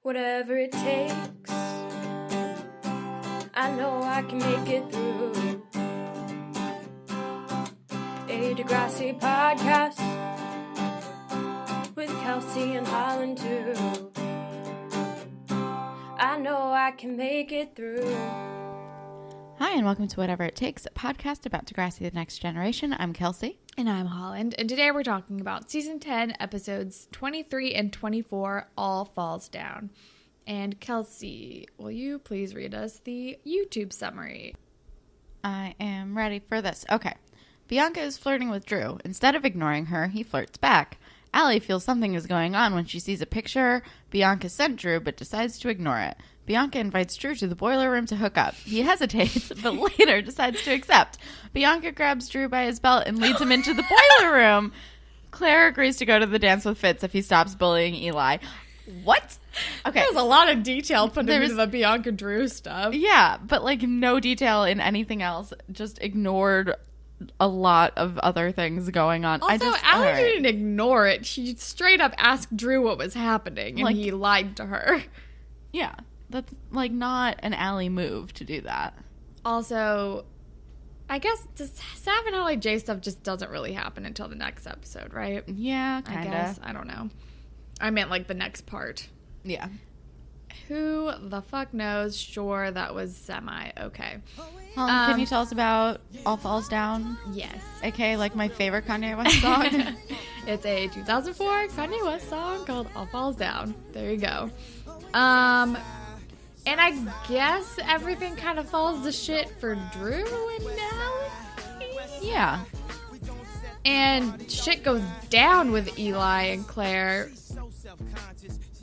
whatever it takes. I know I can make it through. A Degrassi podcast with Kelsey and Holland too. I know I can make it through. Hi, and welcome to Whatever It Takes, a podcast about Degrassi The Next Generation. I'm Kelsey. And I'm Holland. And today we're talking about Season 10, Episodes 23 and 24, All Falls Down. And Kelsey, will you please read us the YouTube summary? I am ready for this. Okay. Bianca is flirting with Drew. Instead of ignoring her, he flirts back. Allie feels something is going on when she sees a picture Bianca sent Drew, but decides to ignore it. Bianca invites Drew to the boiler room to hook up. He hesitates, but later decides to accept. Bianca grabs Drew by his belt and leads him into the boiler room. Claire agrees to go to the dance with Fitz if he stops bullying Eli. What? Okay. There's a lot of detail put into the Bianca Drew stuff. Yeah, but like no detail in anything else. Just ignored a lot of other things going on. Also, Allie didn't ignore it. She straight up asked Drew what was happening, and he lied to her. Yeah. That's, like, not an Allie move to do that. Also, I guess the Sav and Allie J stuff just doesn't really happen until the next episode, right? Yeah, kind of. I guess. I don't know. I meant, like, the next part. Yeah. Who the fuck knows? Sure, that was semi-okay. Can you tell us about All Falls Down? Yes. Okay, like my favorite Kanye West song? It's a 2004 Kanye West song called All Falls Down. There you go. And I guess everything kind of falls to shit for Drew and Allie. Yeah. And shit goes down with Eli and Claire.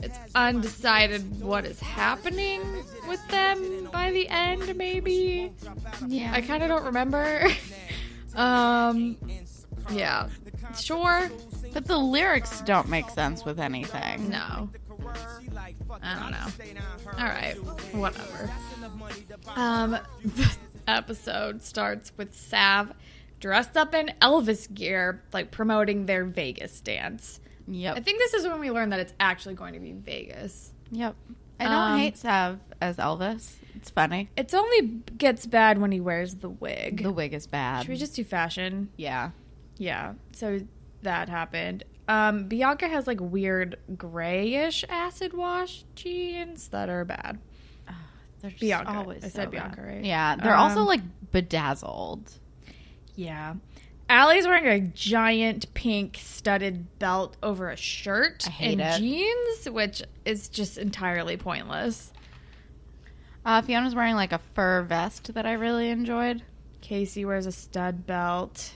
It's undecided what is happening with them by the end, maybe. Yeah. I kind of don't remember. Yeah. Sure. But the lyrics don't make sense with anything. No. I don't know. All right. Whatever. The episode starts with Sav dressed up in Elvis gear, like promoting their Vegas dance. Yep. I think this is when we learn that it's actually going to be Vegas. Yep. I don't hate Sav as Elvis. It's funny. It only gets bad when he wears the wig. The wig is bad. Should we just do fashion? Yeah. Yeah. So that happened. Bianca has like weird grayish acid wash jeans that are bad. They're just Bianca. always I so said bad. Bianca, right? Yeah. They're also like bedazzled. Yeah. Allie's wearing a giant pink studded belt over a shirt and jeans, which is just entirely pointless. Fiona's wearing like a fur vest that I really enjoyed. Casey wears a stud belt.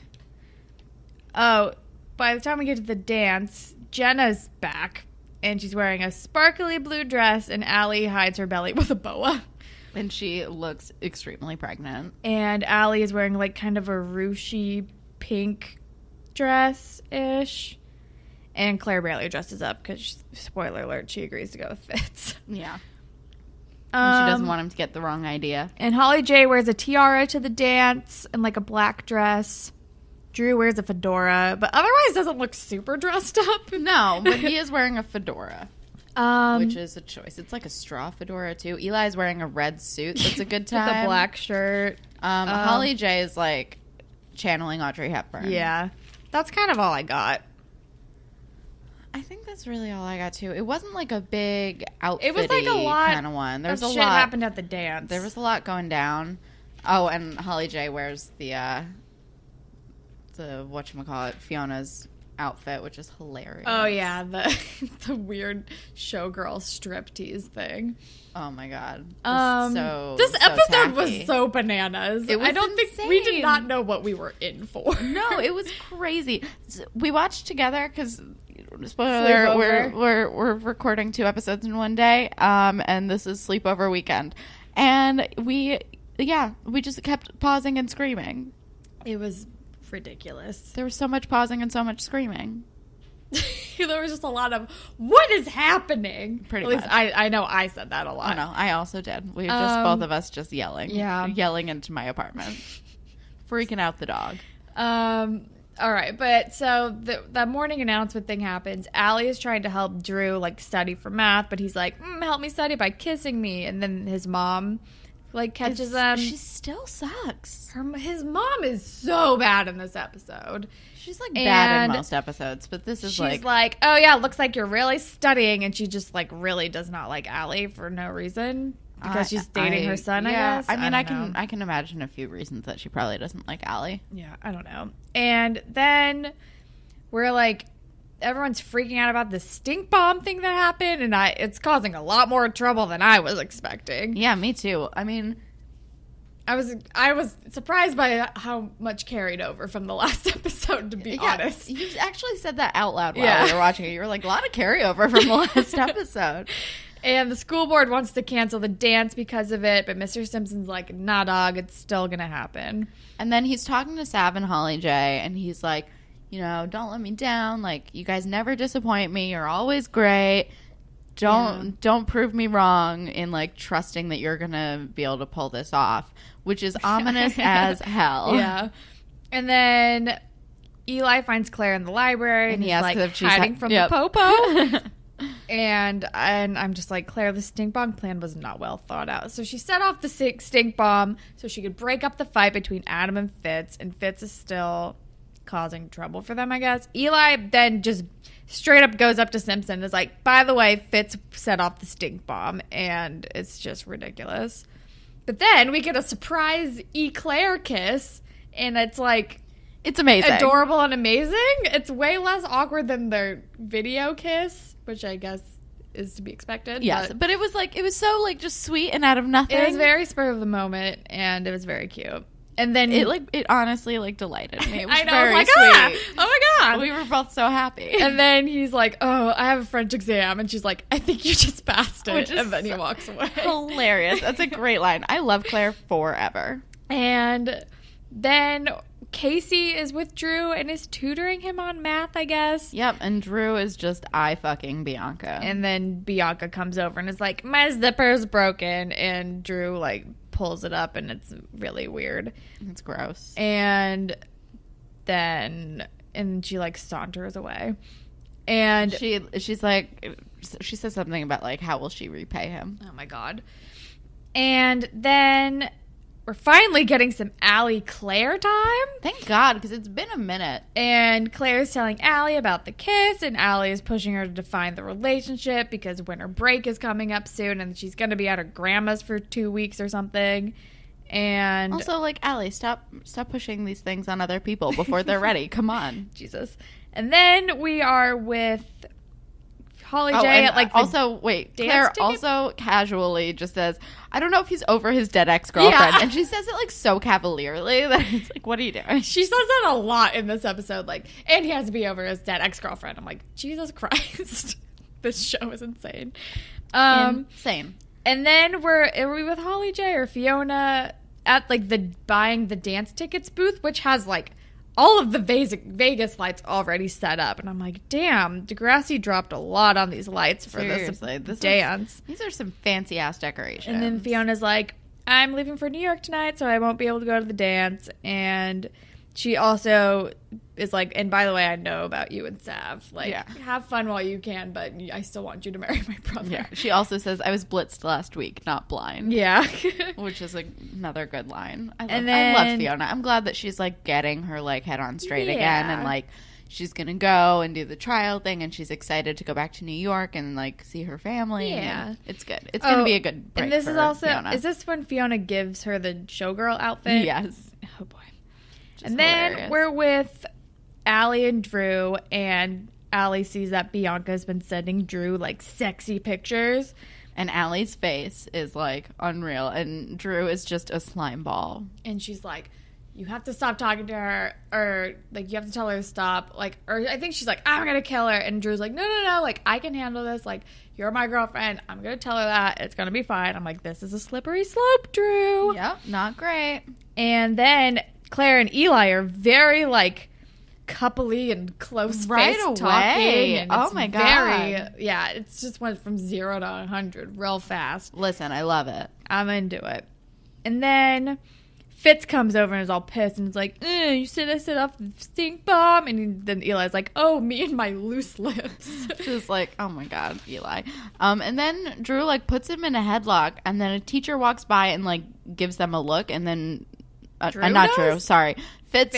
Oh, by the time we get to the dance, Jenna's back, and she's wearing a sparkly blue dress, and Allie hides her belly with a boa. And she looks extremely pregnant. And Allie is wearing like kind of a ruchy pink dress-ish. And Claire barely dresses up because, spoiler alert, she agrees to go with Fitz. Yeah. And she doesn't want him to get the wrong idea. And Holly J wears a tiara to the dance and like a black dress. Drew wears a fedora, but otherwise doesn't look super dressed up. No, but he is wearing a fedora, which is a choice. It's like a straw fedora, too. Eli's wearing a red suit. That's a good time. With a black shirt. Holly J is like channeling Audrey Hepburn. Yeah. That's kind of all I got. I think that's really all I got, too. It wasn't like a big outfitty It was like a lot kind of one. There's of a shit lot happened at the dance. There was a lot going down. Oh, and Holly J wears the whatchamacallit, Fiona's outfit, which is hilarious. Oh, yeah, the weird showgirl striptease thing. Oh, my God. This episode tacky. was so bananas. It was I don't think we did not know what we were in for. No, it was crazy. We watched together because, spoiler alert, we're recording 2 episodes in one day, and this is sleepover weekend. And we just kept pausing and screaming. It was ridiculous. There was so much pausing and so much screaming. There was just a lot of, what is happening? Pretty At least much. I know I said that a lot. Oh, no, I also did. We just, both of us just yelling. Yeah. Yelling into my apartment. Freaking out the dog. All right, but so the morning announcement thing happens. Allie is trying to help Drew like study for math, but he's like, "Help me study by kissing me." And then his mom like catches them. She still sucks. His mom is so bad in this episode. She's like bad in most episodes, but this is she's like, "Oh yeah, looks like you're really studying," and she just like really does not like Allie for no reason. Because she's dating her son, yeah, I guess. I mean, I can imagine a few reasons that she probably doesn't like Allie. Yeah, I don't know. And then we're like, everyone's freaking out about the stink bomb thing that happened, and it's causing a lot more trouble than I was expecting. Yeah, me too. I mean, I was surprised by how much carried over from the last episode, to be honest. You actually said that out loud while we were watching it. You were like, a lot of carryover from the last episode. And the school board wants to cancel the dance because of it, but Mr. Simpson's like, nah, dog, it's still going to happen. And then he's talking to Sav and Holly J, and he's like, you know, don't let me down. Like, you guys never disappoint me. You're always great. Don't prove me wrong in, like, trusting that you're going to be able to pull this off, which is ominous as hell. Yeah. And then Eli finds Claire in the library, and he's like, if she's hiding from the popo. And I'm just like, Claire, the stink bomb plan was not well thought out. So she set off the stink bomb so she could break up the fight between Adam and Fitz is still causing trouble for them, I guess. Eli then just straight up goes up to Simpson and is like, by the way, Fitz set off the stink bomb, and it's just ridiculous. But then we get a surprise Claire kiss, and it's like, it's amazing. Adorable and amazing. It's way less awkward than their video kiss, which I guess is to be expected. Yes, but it was so like just sweet and out of nothing. It was very spur of the moment, and it was very cute. And then it honestly like delighted me. It was I know, very I was like, sweet. Oh my god, we were both so happy. And then he's like, "Oh, I have a French exam," and she's like, "I think you just passed it." And then he walks away. Hilarious. That's a great line. I love Claire forever. And then Casey is with Drew and is tutoring him on math, I guess. Yep, and Drew is just fucking Bianca. And then Bianca comes over and is like, my zipper's broken. And Drew, like, pulls it up, and it's really weird. It's gross. And then, she, like, saunters away. And she's like, she says something about, like, how will she repay him? Oh, my God. And then we're finally getting some Allie-Claire time. Thank God, because it's been a minute. And Claire's telling Allie about the kiss, and Allie is pushing her to define the relationship because winter break is coming up soon, and she's going to be at her grandma's for 2 weeks or something. And also, like, Allie, stop pushing these things on other people before they're ready. Come on. Jesus. And then we are with Holly J at, like, also, wait, Claire ticket? also casually just says, I don't know if he's over his dead ex-girlfriend. Yeah. And she says it, like, so cavalierly that it's like, what are you doing? She says that a lot in this episode, like, and he has to be over his dead ex-girlfriend. I'm like, Jesus Christ. This show is insane. Insane. And then are we with Holly J or Fiona at, like, the buying the dance tickets booth, which has, like, all of the Vegas lights already set up. And I'm like, damn, Degrassi dropped a lot on these lights for this dance. These are some fancy-ass decorations. And then Fiona's like, I'm leaving for New York tonight, so I won't be able to go to the dance. And she also is like, and by the way, I know about you and Sav. Like, have fun while you can, but I still want you to marry my brother. Yeah. She also says, I was blitzed last week, not blind. Yeah. Which is another good line. I love Fiona. I'm glad that she's, like, getting her, like, head on straight again. And, like, she's going to go and do the trial thing, and she's excited to go back to New York and, like, see her family. Yeah. It's good. It's going to be a good break. And this for is also, Fiona. Is this when Fiona gives her the showgirl outfit? Yes. Oh, boy. And then we're with Allie and Drew, and Allie sees that Bianca's been sending Drew, like, sexy pictures. And Allie's face is, like, unreal, and Drew is just a slime ball. And she's like, you have to stop talking to her, or, like, you have to tell her to stop, like, or I think she's like, I'm gonna kill her, and Drew's like, no, like, I can handle this, like, you're my girlfriend, I'm gonna tell her that, it's gonna be fine. I'm like, this is a slippery slope, Drew. Yep, not great. And then Claire and Eli are very, like, coupley and close right face away. Talking. And oh my God. It's just went from 0 to 100 real fast. Listen, I love it. I'm into it. And then Fitz comes over and is all pissed and is like, you said I set off the stink bomb. And then Eli's like, oh, me and my loose lips. Just like, oh my God, Eli. And then Drew like puts him in a headlock, and then a teacher walks by and like gives them a look, and then Drew, sorry. Fitz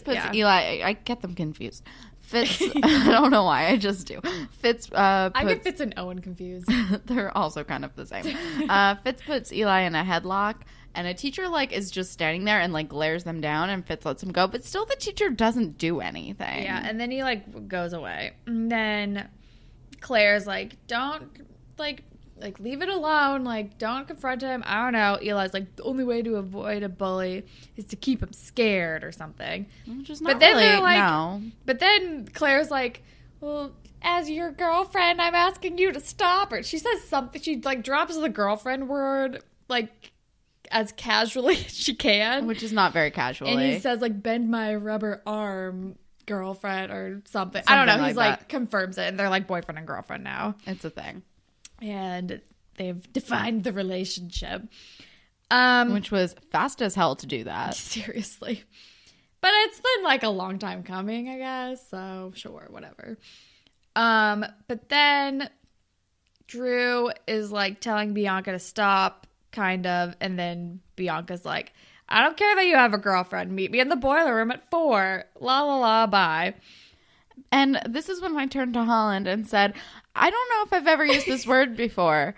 puts Eli, I get them confused. Fitz, I don't know why, I just do. Fitz I get Fitz and Owen confused. They're also kind of the same. Fitz puts Eli in a headlock, and a teacher like is just standing there and like glares them down, and Fitz lets him go, but still the teacher doesn't do anything. Yeah, and then he like goes away. And then Claire's like, don't like leave it alone, like don't confront him. I don't know. Eli's like, the only way to avoid a bully is to keep him scared or something. Which is not but then really, they're like, no. But then Claire's like, well, as your girlfriend, I'm asking you to stop her. She says something. She like drops the girlfriend word like as casually as she can, which is not very casually. And he says like, bend my rubber arm, girlfriend, or something. I don't know. He's like confirms it, and they're like boyfriend and girlfriend now. It's a thing. And they've defined the relationship. Which was fast as hell to do that. Seriously. But it's been like a long time coming, I guess. So sure, whatever. But then Drew is like telling Bianca to stop, kind of. And then Bianca's like, I don't care that you have a girlfriend. Meet me in the boiler room at 4. La la la, bye. And this is when I turned to Holland and said, I don't know if I've ever used this word before,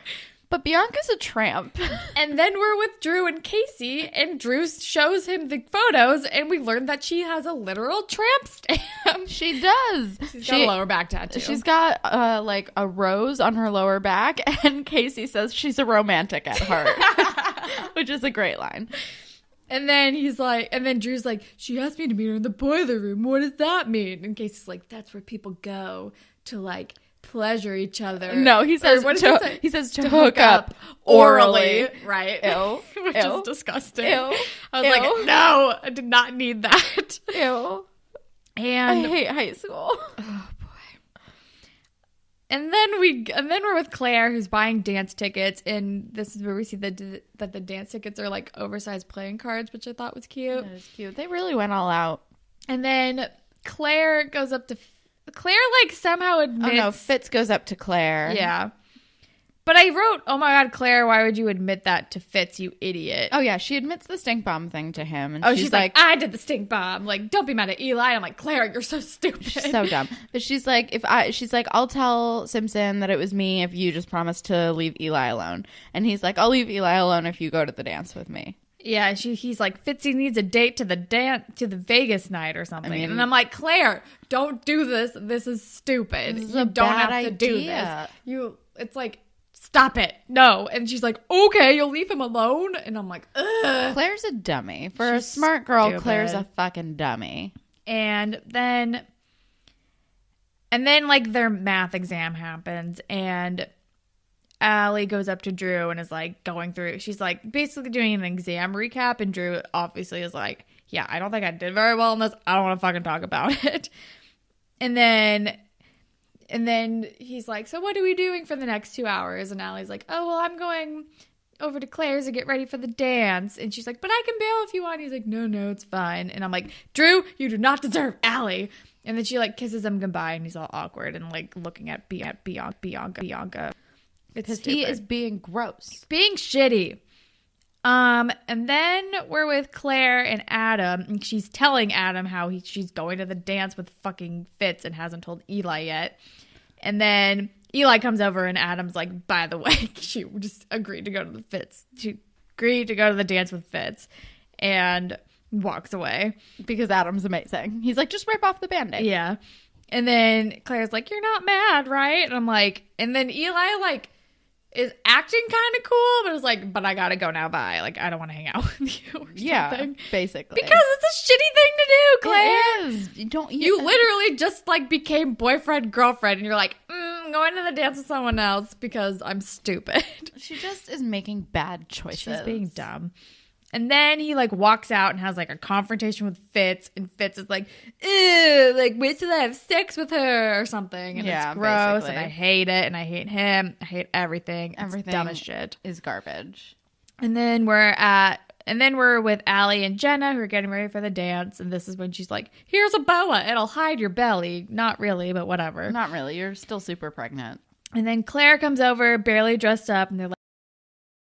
but Bianca's a tramp. And then we're with Drew and Casey, and Drew shows him the photos, and we learned that she has a literal tramp stamp. She does. She's got a lower back tattoo. She's got like a rose on her lower back, and Casey says she's a romantic at heart, which is a great line. And then he's like, and then Drew's like, she asked me to meet her in the boiler room. What does that mean? And Casey's like, that's where people go to like pleasure each other. No, he says, he says to hook up orally. Right. Ew. Which is disgusting. Ew. I was like, no, I did not need that. Ew. And I hate high school. Oh boy. And then we're with Claire, who's buying dance tickets, and this is where we see that the dance tickets are like oversized playing cards, which I thought was cute. That is cute. They really went all out. And then Claire goes up to like somehow admits. Oh no, Fitz goes up to Claire. Yeah. But I wrote, oh my God, Claire, why would you admit that to Fitz, you idiot? Oh yeah, she admits the stink bomb thing to him. And she's like, I did the stink bomb. Like, don't be mad at Eli. I'm like, Claire, you're so stupid. She's so dumb. But she's like, I'll tell Simpson that it was me if you just promise to leave Eli alone. And he's like, I'll leave Eli alone if you go to the dance with me. Yeah, he's like, Fitzy needs a date to the Vegas night or something. And I'm like, Claire, don't do this. This is stupid. You don't have to do this. It's like, stop it. No. And she's like, okay, you'll leave him alone? And I'm like, ugh. Claire's a dummy. For a smart girl, stupid. Claire's a fucking dummy. And then like their math exam happens, and Allie goes up to Drew and is like going through. She's like basically doing an exam recap, and Drew obviously is like, yeah, I don't think I did very well in this. I don't want to fucking talk about it. And then he's like, so what are we doing for the next 2 hours? And Allie's like, oh, well, I'm going over to Claire's to get ready for the dance. And she's like, but I can bail if you want. He's like, no, it's fine. And I'm like, Drew, you do not deserve Allie. And then she like kisses him goodbye, and he's all awkward and like looking at Bianca. Because he is being gross. Being shitty. And then we're with Claire and Adam, and she's telling Adam how she's going to the dance with fucking Fitz and hasn't told Eli yet. And then Eli comes over, and Adam's like, by the way, she just agreed to go to the Fitz. She agreed to go to the dance with Fitz and walks away. Because Adam's amazing. He's like, just rip off the Band-Aid. Yeah. And then Claire's like, you're not mad, right? And I'm like, and then Eli like is acting kind of cool, but it's like, but I gotta go now, bye. Like, I don't want to hang out with you or something. Yeah, basically. Because it's a shitty thing to do, Claire. It is. You literally just like became boyfriend, girlfriend, and you're like, I'm going to the dance with someone else because I'm stupid. She just is making bad choices. She's being dumb. And then he like walks out and has like a confrontation with Fitz, and Fitz is like, ew, like wait till I have sex with her or something. And it's gross, basically. And I hate it, and I hate him. I hate everything. Everything. It's dumb as shit. Is garbage. And then And then we're with Allie and Jenna, who are getting ready for the dance. And this is when she's like, here's a boa. It'll hide your belly. Not really, but whatever. Not really. You're still super pregnant. And then Claire comes over, barely dressed up. And they're